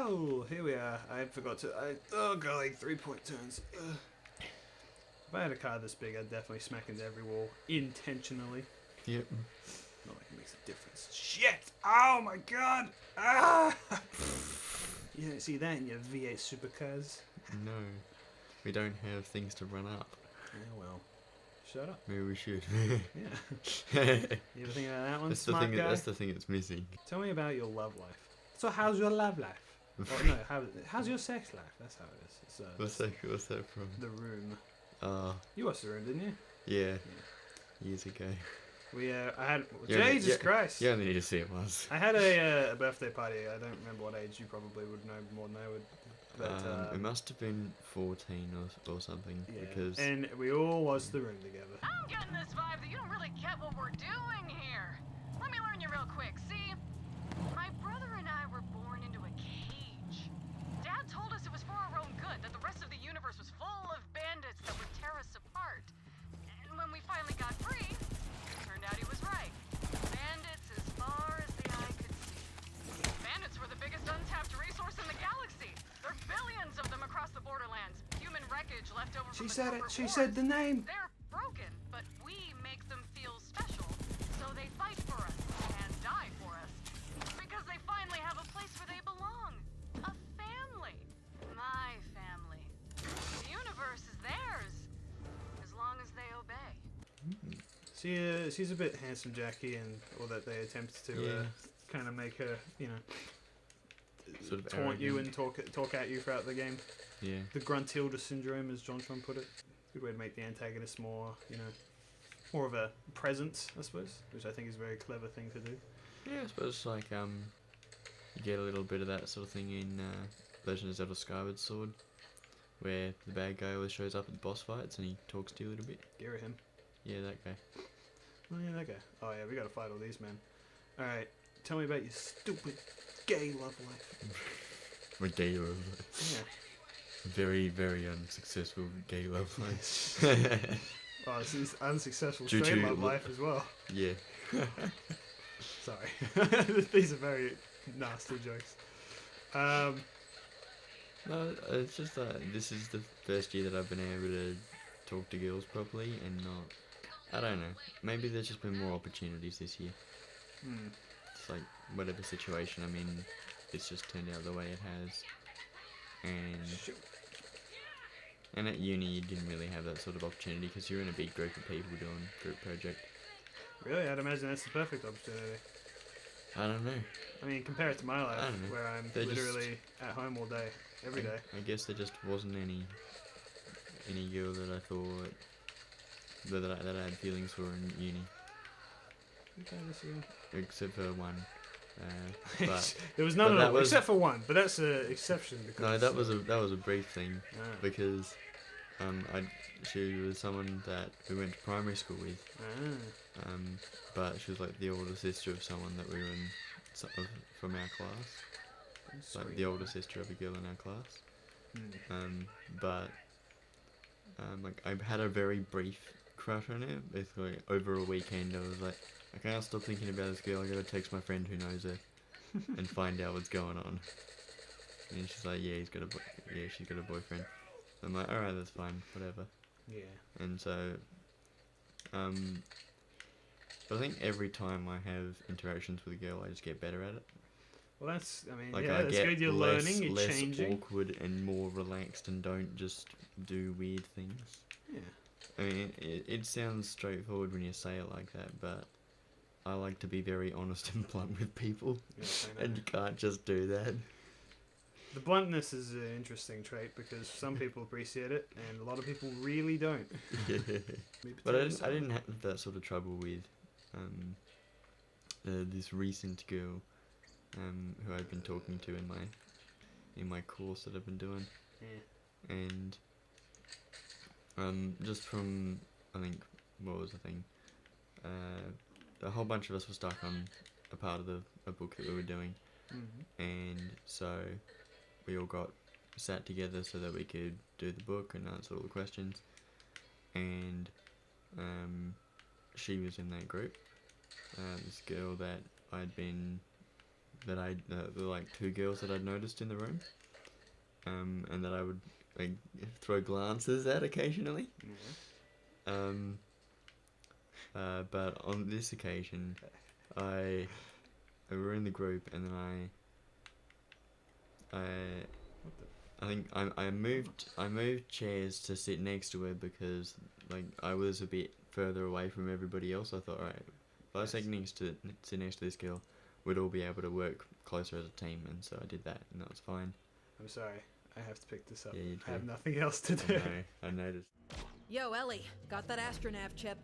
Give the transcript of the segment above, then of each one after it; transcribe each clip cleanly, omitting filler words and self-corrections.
Well, here we are. I forgot to. Oh, golly, 3-point turns. Ugh. If I had a car this big, I'd definitely smack into every wall intentionally. Yep. Not like it makes a difference. Shit! Oh my god! Ah! You don't see that in your V8 supercars. No, we don't have things to run up. Yeah, well, shut up. Maybe we should. Yeah. You ever think about that one, That's the smart thing. guy? That's the thing that's missing. Tell me about your love life. So, how's your love life? Oh no, how's your sex life? That's how it is. It's, What's that from? The Room. You watched The Room, didn't you? Yeah. Years ago. I had Yeah, Jesus Christ. You only need to see it once. I had a birthday party. I don't remember what age. You probably would know more than I would. But it must have been 14 or something. Yeah, because and we all watched The Room together. I'm getting this vibe that you don't really get what we're doing here. Let me learn you real quick. See, my brother and I were born into a cage. Dad told us it was for our own good, that the rest of the universe was full of bandits that would tear us apart. And when we finally got free, it turned out he was right. Bandits as far as the eye could see. Bandits were the biggest untapped resource in the galaxy. There are billions of them across the Borderlands. Human wreckage left over from She said it. the She said the name. They're broken, but we make them feel special. So they fight for us and die for us. Because they finally have a place where they belong. A family. My family. The universe is theirs. As long as they obey. She's a bit handsome Jackie, and all that they attempt to kind of make her, sort of taunt you arrogant. and talk at you throughout the game. Yeah. The Gruntilda syndrome, as Jontron put it. Good way to make the antagonist more, more of a presence, I suppose, which I think is a very clever thing to do. Yeah, I suppose like you get a little bit of that sort of thing in Legend of Zelda Skyward Sword, where the bad guy always shows up at the boss fights and he talks to you a little bit. Him. Yeah, that guy. Oh yeah, that guy. Oh yeah, we gotta fight all these men. All right, tell me about your stupid gay love life. My gay love Yeah. Very, very unsuccessful gay love life. Oh, this is unsuccessful Due straight to love life as well. Yeah. Sorry. These are very nasty jokes. No, it's just that this is the first year that I've been able to talk to girls properly and not... I don't know. Maybe there's just been more opportunities this year. It's like, whatever situation I'm in, it's just turned out the way it has. And at uni you didn't really have that sort of opportunity because you're in a big group of people doing group project. Really? I'd imagine that's the perfect opportunity. I don't know. I mean, compare it to my life, I don't know. where I'm They're literally at home all day, every day. I guess there just wasn't any girl that I thought that I had feelings for in uni, Okay, this again. except for one. But There was none but at that all, was- except for one, but that's an exception because... no, that was a brief thing Ah, because she was someone that we went to primary school with. ah. But she was like the older sister of someone that we were in from our class. Like Sweet. the older sister of a girl in our class. But like I had a very brief crush on her. Basically, over a weekend, I was like, I can't stop thinking about this girl. I gotta text my friend who knows her and find out what's going on. And she's like, yeah, she's got a boyfriend. I'm like, alright, that's fine, whatever. Yeah. And so, but I think every time I have interactions with a girl, I just get better at it. Well, that's, I mean, Like yeah, I that's get good. You're less, learning, you're less changing. awkward and more relaxed and don't just do weird things. Yeah. I mean, it sounds straightforward when you say it like that, but I like to be very honest and blunt with people, Yes, I know. and you can't just do that. The bluntness is an interesting trait because some people appreciate it and a lot of people really don't. But I didn't have that sort of trouble with this recent girl who I've been talking to in my course that I've been doing, Yeah. and just from, I think, what was the thing? A whole bunch of us were stuck on a part of a book that we were doing, and so we all got sat together so that we could do the book and answer all the questions, and she was in that group, this girl that I'd been that the like 2 girls that I'd noticed in the room, and that I would like throw glances at occasionally. But on this occasion, we were in the group, and then I think I moved chairs to sit next to her because like I was a bit further away from everybody else. I thought, alright, if I sit next to this girl, we'd all be able to work closer as a team, and so I did that, and that was fine. I'm sorry, I have to pick this up. Yeah, you I have do. nothing else to do. I noticed. Yo, Ellie, got that astronav chip?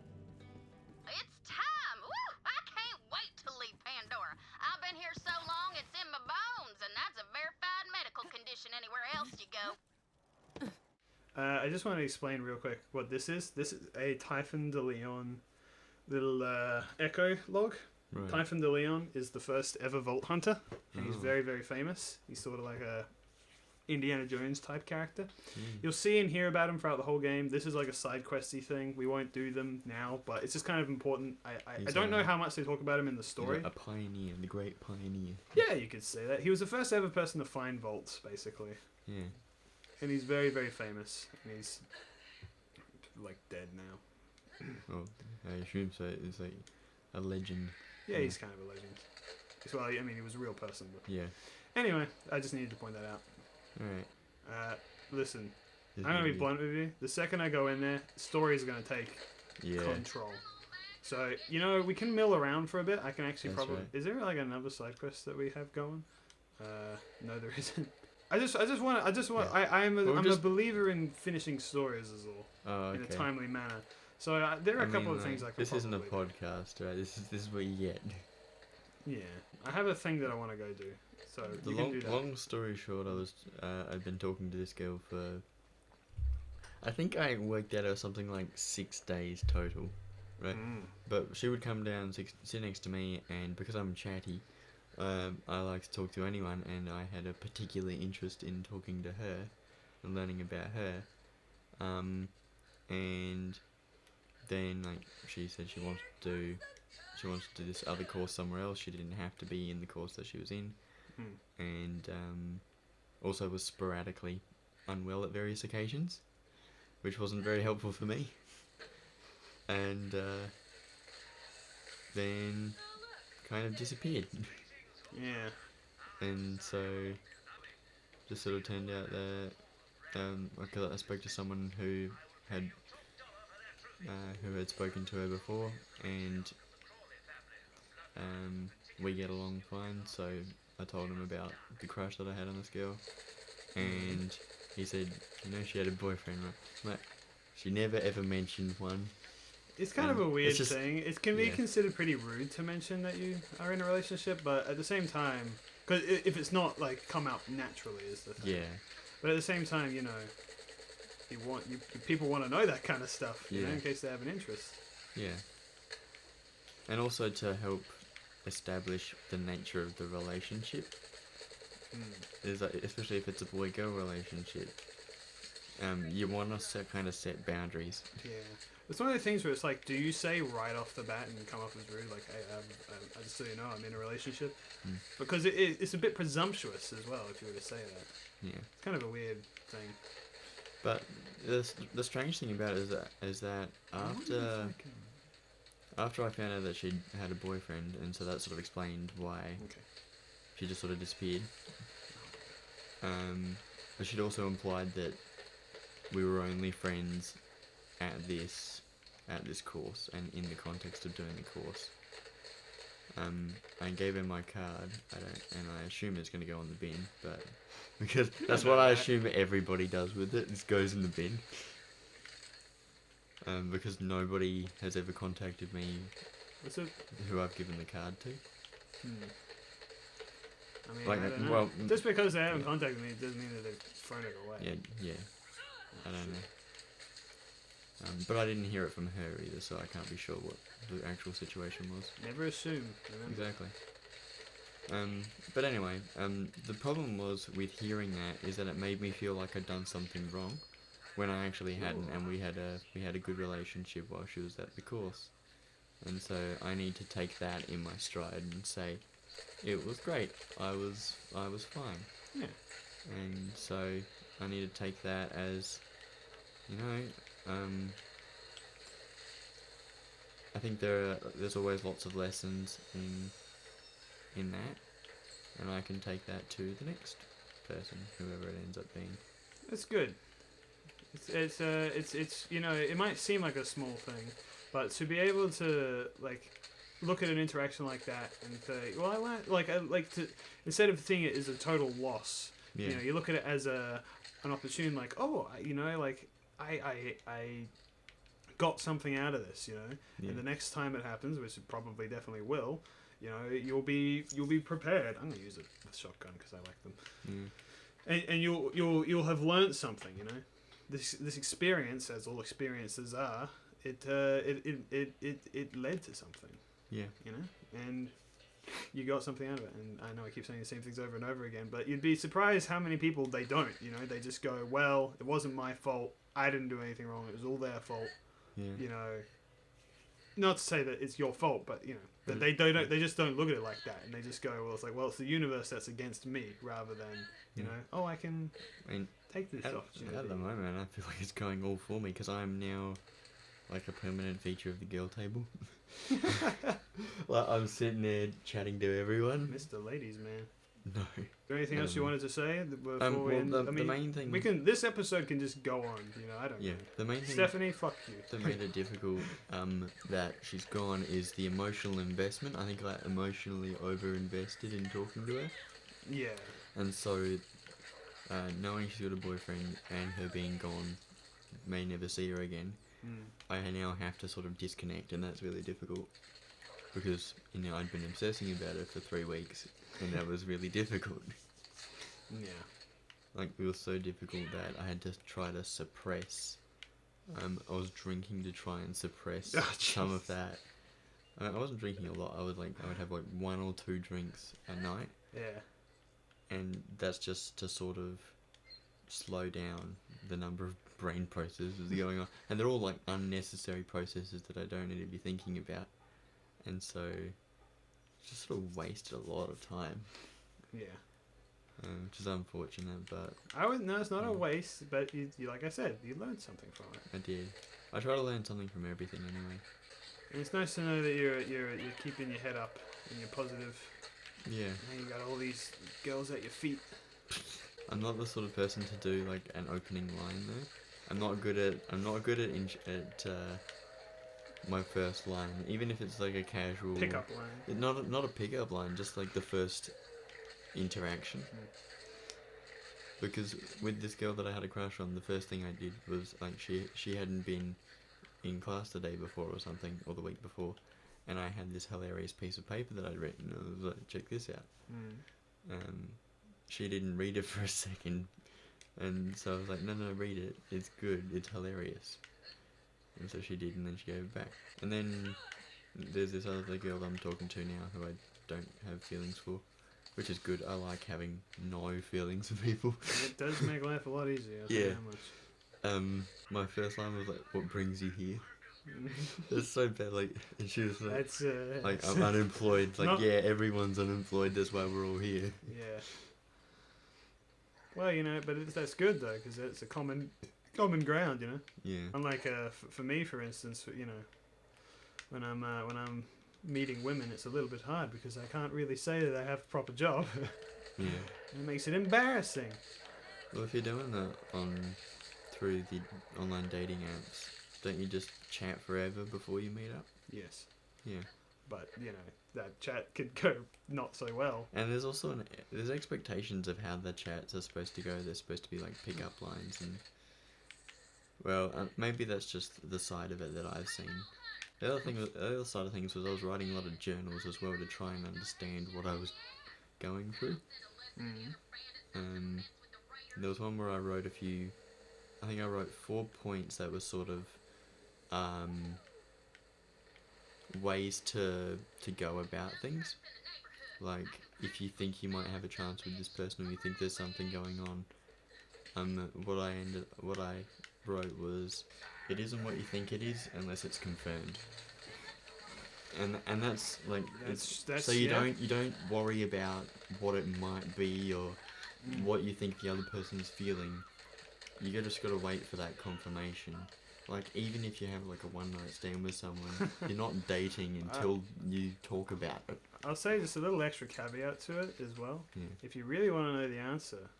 It's time! Woo! I can't wait to leave Pandora. I've been here so long it's in my bones, and that's a verified medical condition anywhere else you go. I just want to explain real quick what this is. This is a Typhon de Leon little echo log. Right. Typhon de Leon is the first ever Vault Hunter, and he's Oh. very, very famous. He's sort of like a Indiana Jones type character. Mm. You'll see and hear about him throughout the whole game. This is like a side questy thing. We won't do them now, but it's just kind of important. I He's don't know how much they talk about him in the story. A pioneer, the great pioneer. Yeah, you could say that. He was the first ever person to find vaults, basically. Yeah. And he's very, very famous. And he's like dead now. Well, I assume so. It's like a legend. Yeah, he's kind of a legend. Well, I mean, he was a real person. But Yeah. anyway, I just needed to point that out. Alright. Listen, I'm going to be blunt with you. The second I go in there, story's going to take Yeah. control. So, we can mill around for a bit. I can actually That's probably... right. Is there like another side quest that we have going? No, there isn't. I just want. Yeah. I'm Well, a just- believer in finishing stories as all Oh, in a okay. timely manner. So there are a couple of things I can. This isn't a probably do. podcast, right? This is what you get. Yeah, I have a thing that I want to go do. So The you can do that. long story short, I've been talking to this girl for, I think I worked out it was something like 6 days total, right? Mm. But she would come down, sit next to me, and because I'm chatty, I like to talk to anyone, and I had a particular interest in talking to her and learning about her. And then like she said she wants to do this other course somewhere else. She didn't have to be in the course that she was in, and also was sporadically unwell at various occasions, which wasn't very helpful for me. And then kind of disappeared. Yeah. And so just sort of turned out that I spoke to someone who had spoken to her before, and we get along fine, so I told him about the crush that I had on this girl, and he said, she had a boyfriend, right? I'm like, she never ever mentioned one. It's kind of a weird it's just- thing. It can be yeah. considered pretty rude to mention that you are in a relationship, but at the same time, because if it's not like come out naturally is the thing. Yeah, But at the same time, people want to know that kind of stuff, Yeah. in case they have an interest. yeah. And also to help establish the nature of the relationship. Is that, especially if it's a boy-girl relationship, you want to kind of set boundaries. Yeah. It's one of the things where it's like, do you say right off the bat and come off as rude, like, hey, I just so you know, I'm in a relationship? Because it's a bit presumptuous as well, if you were to say that. Yeah. It's kind of a weird thing. But the strange thing about it is that after I found out that she'd had a boyfriend, and so that sort of explained why Okay. she just sort of disappeared. But she'd also implied that we were only friends at this course and in the context of doing the course. I gave her my card, and I assume it's going to go in the bin, but because that's what I assume everybody does with it, it goes in the bin. Because nobody has ever contacted me What's it? who I've given the card to. I mean, Like, I don't know. well, Just because they haven't yeah. contacted me doesn't mean that they've thrown it away. Yeah. I don't know. But I didn't hear it from her either, so I can't be sure what the actual situation was. Never assume. Remember? Exactly. But anyway, the problem was with hearing that is that it made me feel like I'd done something wrong, when I actually hadn't, and we had a good relationship while she was at the course, and so I need to take that in my stride and say, it was great. I was fine. Yeah. And so I need to take that as, you know, I think there's always lots of lessons in that, and I can take that to the next person, whoever it ends up being. It's good. It's you know, it might seem like a small thing, but to be able to like look at an interaction like that and say, well, I like to, instead of seeing it as a total loss, Yeah. you know, you look at it as an opportunity, like, oh, you know, like I got something out of this, you know, Yeah. and the next time it happens, which it probably definitely will, you know, you'll be prepared. I'm gonna use a shotgun because I like them. Yeah. And you'll have learned something, you know. This experience, as all experiences are, it led to something, Yeah. you know, and you got something out of it. And I know I keep saying the same things over and over again, but you'd be surprised how many people they don't, you know. They just go, well, it wasn't my fault. I didn't do anything wrong. It was all their fault. Yeah. You know. Not to say that it's your fault, but you know, that they just don't look at it like that, and they just go, well, it's like, well, it's the universe that's against me, rather than, you know, oh, I can take this opportunity. At the moment, I feel like it's going all for me because I'm now like a permanent feature of the girl table. Like I'm sitting there chatting to everyone. Mr. Ladies Man. No. Is there anything else you wanted to say before we well, end? the main thing we can. This episode can just go on. You know, I don't. Yeah, know. the main thing. Stephanie, fuck you. That made it difficult. That she's gone is the emotional investment. I think I emotionally over-invested in talking to her, Yeah. and so knowing she's got a boyfriend and her being gone, may never see her again. I now have to sort of disconnect, and that's really difficult because you know I'd been obsessing about it for 3 weeks, and that was really difficult. Yeah. Like it was so difficult that I had to try to suppress. I was drinking to try and suppress some of that. I wasn't drinking a lot. I would have like 1 or 2 drinks a night. Yeah. And that's just to sort of slow down the number of brain processes going on, and they're all like unnecessary processes that I don't need to be thinking about, and so just sort of wasted a lot of time. Yeah. Which is unfortunate, but No, it's not a waste. But you, like I said, you learned something from it. I did. I try to learn something from everything anyway. And it's nice to know that you're keeping your head up and you're positive. Yeah. And you got all these girls at your feet. I'm not the sort of person to do like an opening line though. I'm not good at my first line, even if it's like a casual Pickup line. Not a pickup line, just like the first interaction. Because with this girl that I had a crush on, the first thing I did was like she hadn't been in class the day before or something, or the week before, and I had this hilarious piece of paper that I'd written. I was like, check this out. She didn't read it for a second, and so I was like, no, read it. It's good. It's hilarious. And so she did, and then she gave it back. And then there's this other girl that I'm talking to now who I don't have feelings for, which is good. I like having no feelings for people. It does make life a lot easier. I'll tell you how much. My first line was like, "What brings you here?" It's so bad. Like, and she was like, That's like I'm unemployed. Like, yeah, everyone's unemployed. That's why we're all here. Yeah. Well, you know, but that's good though, because it's a common ground, you know. Yeah. Unlike for me, for instance, you know, when I'm meeting women, it's a little bit hard because I can't really say that I have a proper job. Yeah. It makes it embarrassing. Well, if you're doing that through the online dating apps, don't you just chat forever before you meet up? Yes. Yeah. But you know, that chat could go not so well. And there's also there's expectations of how the chats are supposed to go. They're supposed to be like pickup lines, and well, maybe that's just the side of it that I've seen. The other side of things was I was writing a lot of journals as well to try and understand what I was going through. There was one where I wrote I think I wrote 4 points that were sort of ways to go about things. Like, if you think you might have a chance with this person, or you think there's something going on, what I wrote was, it isn't what you think it is unless it's confirmed. And that's like That's so you don't worry about what it might be or what you think the other person's feeling. You just gotta wait for that confirmation. Like, even if you have like a one night stand with someone, you're not dating until you talk about it. I'll say just a little extra caveat to it as well. Yeah. If you really want to know the answer,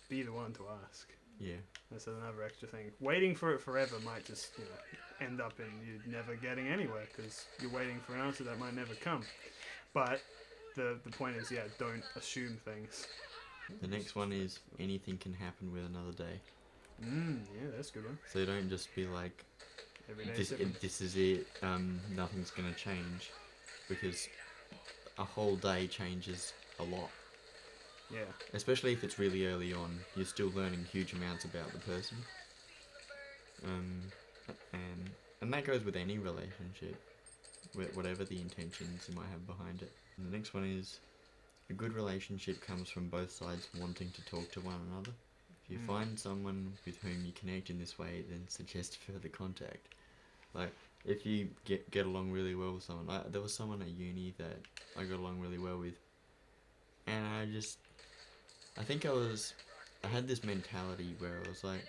be the one to ask. Yeah. That's another extra thing. Waiting for it forever might just, end up in you never getting anywhere because you're waiting for an answer that might never come. But the point is, don't assume things. The next one is anything can happen with another day. Yeah, that's a good one. So you don't just be like, Every day this is it, nothing's gonna change, because a whole day changes a lot. Yeah. Especially if it's really early on, you're still learning huge amounts about the person. And that goes with any relationship, whatever the intentions you might have behind it. And the next one is, a good relationship comes from both sides wanting to talk to one another. If you find someone with whom you connect in this way, then suggest further contact. Like, if you get along really well with someone, there was someone at uni that I got along really well with, and I think I had this mentality where I was like,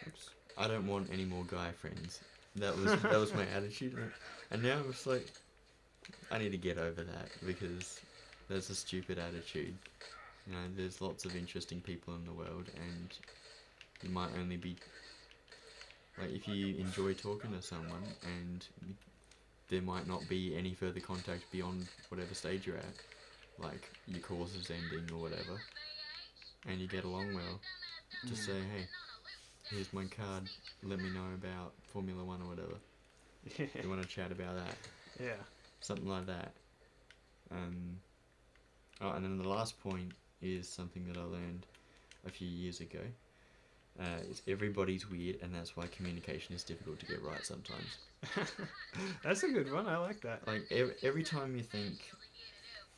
oops, I don't want any more guy friends. That was my attitude, and now I'm just like, I need to get over that because that's a stupid attitude. There's lots of interesting people in the world, and you might only be like, if you enjoy talking to someone and there might not be any further contact beyond whatever stage you're at, like your course is ending or whatever, and you get along well, just say, hey, here's my card, let me know about Formula 1 or whatever. You want to chat about that? Yeah. Something like that. And then the last point is something that I learned a few years ago. Is everybody's weird, and that's why communication is difficult to get right sometimes. That's a good one. I like that. Like every time you think,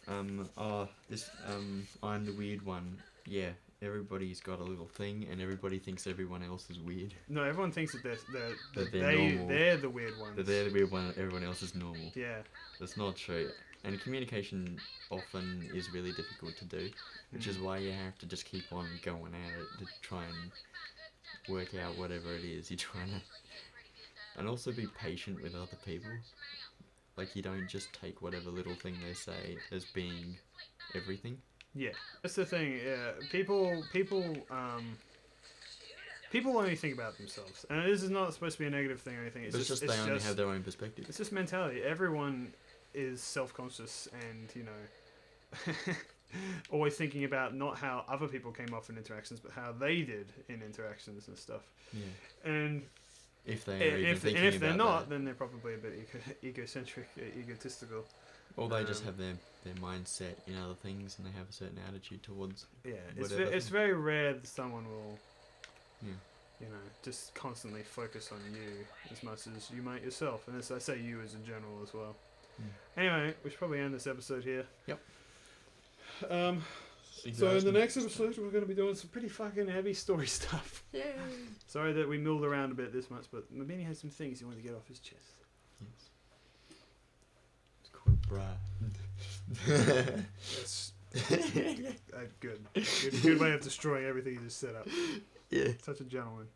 I'm the weird one. Yeah, everybody's got a little thing, and everybody thinks everyone else is weird. No, everyone thinks that normal. they're the weird ones. That they're the weird one, and everyone else is normal. Yeah. That's not true. And communication often is really difficult to do, which is why you have to just keep on going at it to try and work out whatever it is you're trying to. And also be patient with other people. Like, you don't just take whatever little thing they say as being everything. Yeah, that's the thing. Yeah, people only think about themselves, and this is not supposed to be a negative thing or anything. It's just they only have their own perspective. It's just mentality. Everyone is self-conscious and always thinking about not how other people came off in interactions, but how they did in interactions and stuff. Yeah. And if they're not, then they're probably a bit egocentric, egotistical. Or they just have their mindset in other things, and they have a certain attitude towards. Yeah, it's very rare that someone will. Yeah. Just constantly focus on you as much as you might yourself, and as I say, you as in general as well. Anyway, we should probably end this episode here. Yep. So in the next episode, we're going to be doing some pretty fucking heavy story stuff. Yay! Sorry that we milled around a bit this much, but Mabeanie has some things he wanted to get off his chest. Yes. It's called Brad. That's good. Good way of destroying everything he just set up. Yeah. Such a gentleman.